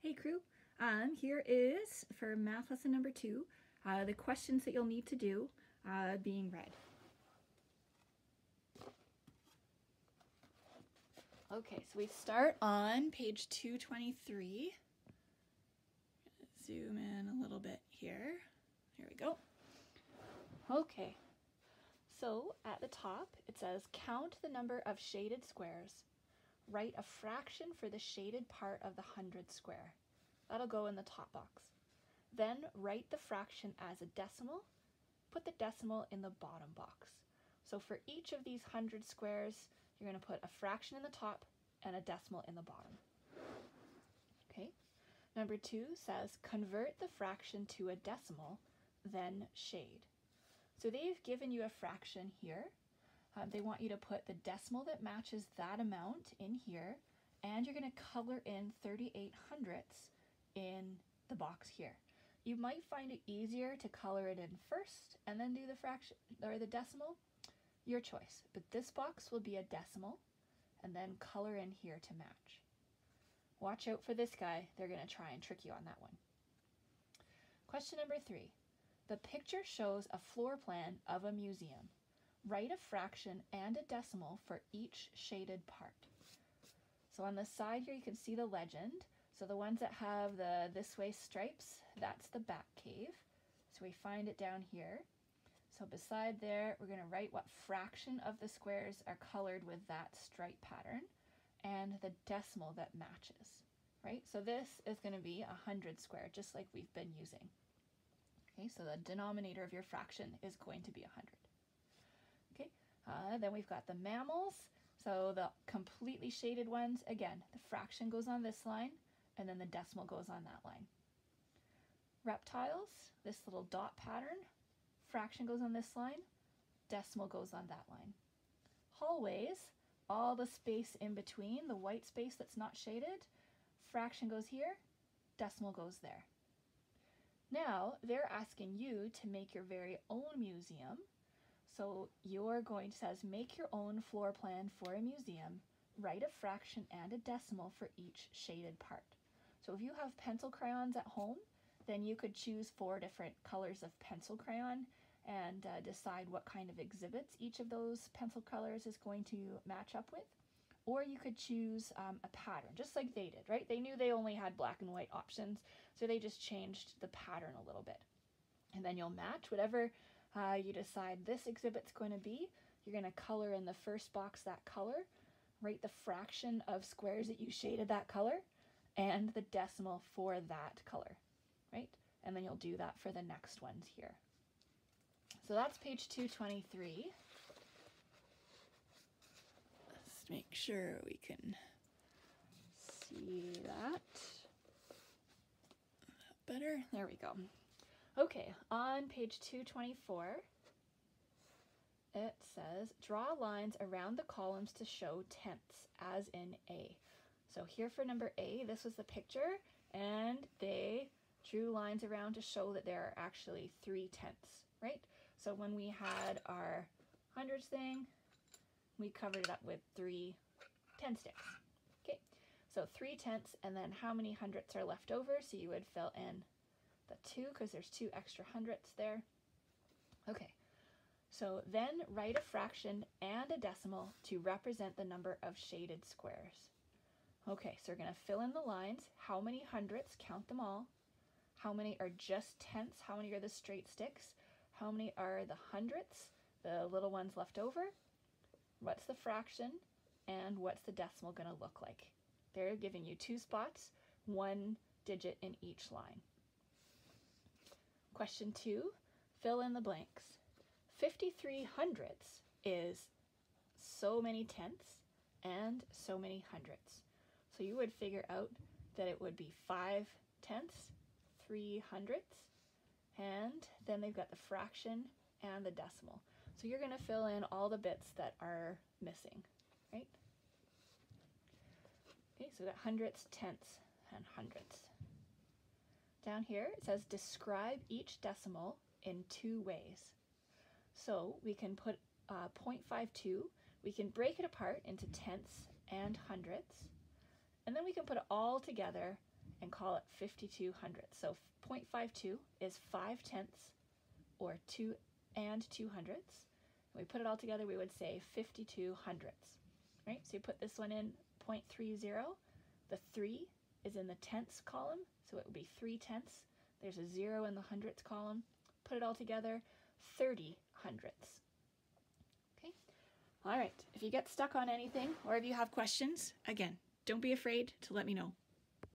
Hey crew, here is for math lesson number 2, the questions that you'll need to do being read. Okay, so we start on page 223. Zoom in a little bit here. Here we go. Okay, so at the top it says count the number of shaded squares. Write a fraction for the shaded part of the 100 square. That'll go in the top box. Then write the fraction as a decimal. Put the decimal in the bottom box. So for each of these 100 squares, you're going to put a fraction in the top and a decimal in the bottom. Okay. Number 2 says convert the fraction to a decimal, then shade. So they've given you a fraction here. They want you to put the decimal that matches that amount in here, and you're going to color in 38 hundredths in the box here. You might find it easier to color it in first and then do the fraction or the decimal. Your choice. But this box will be a decimal, and then color in here to match. Watch out for this guy. They're going to try and trick you on that one. Question number 3. The picture shows a floor plan of a museum. Write a fraction and a decimal for each shaded part. So on the side here you can see the legend. So the ones that have the this way stripes, that's the Bat Cave. So we find it down here. So beside there we're going to write what fraction of the squares are colored with that stripe pattern and the decimal that matches, right? So this is going to be 100 square, just like we've been using. Okay, so the denominator of your fraction is going to be 100. Okay, then we've got the mammals. So the completely shaded ones, again, the fraction goes on this line and then the decimal goes on that line. Reptiles, this little dot pattern, fraction goes on this line, decimal goes on that line. Hallways, all the space in between, the white space that's not shaded, fraction goes here, decimal goes there. Now they're asking you to make your very own museum. So you're going to says make your own floor plan for a museum, write a fraction and a decimal for each shaded part. So if you have pencil crayons at home, then you could choose 4 different colors of pencil crayon and decide what kind of exhibits each of those pencil colors is going to match up with. Or you could choose a pattern, just like they did, right? They knew they only had black and white options, so they just changed the pattern a little bit. And then you'll match whatever you decide this exhibit's going to be. You're going to color in the first box that color, write the fraction of squares that you shaded that color, and the decimal for that color, right? And then you'll do that for the next ones here. So that's page 223. Let's make sure we can see that better. There we go. Okay, on page 224, it says, draw lines around the columns to show tenths, as in A. So here for number A, this was the picture, and they drew lines around to show that there are actually 3 tenths, right? So when we had our hundreds thing, we covered it up with 3 10 sticks. Okay, so 3 tenths, and then how many hundredths are left over? So you would fill in the 2 because there's 2 extra hundredths there. Okay, so then write a fraction and a decimal to represent the number of shaded squares. Okay, so we're going to fill in the lines. How many hundredths? Count them all. How many are just tenths? How many are the straight sticks? How many are the hundredths, the little ones left over? What's the fraction? And what's the decimal going to look like? They're giving you 2 spots, 1 digit in each line. Question 2, fill in the blanks. 53 hundredths is so many tenths and so many hundredths. So you would figure out that it would be 5 tenths, 3 hundredths, and then they've got the fraction and the decimal. So you're going to fill in all the bits that are missing, right? Okay, so we got hundredths, tenths, and hundredths. Down here it says describe each decimal in 2 ways. So we can put 0.52, we can break it apart into tenths and hundredths, and then we can put it all together and call it 52 hundredths. So 0.52 is 5/10 or 2 and 2 hundredths. When we put it all together, we would say 52 hundredths, right? So you put this one in 0.30. The 3 is in the tenths column, so it would be 3/10. There's a 0 in the hundredths column. Put it all together, 30 hundredths. Okay? All right. If you get stuck on anything or if you have questions, again, don't be afraid to let me know.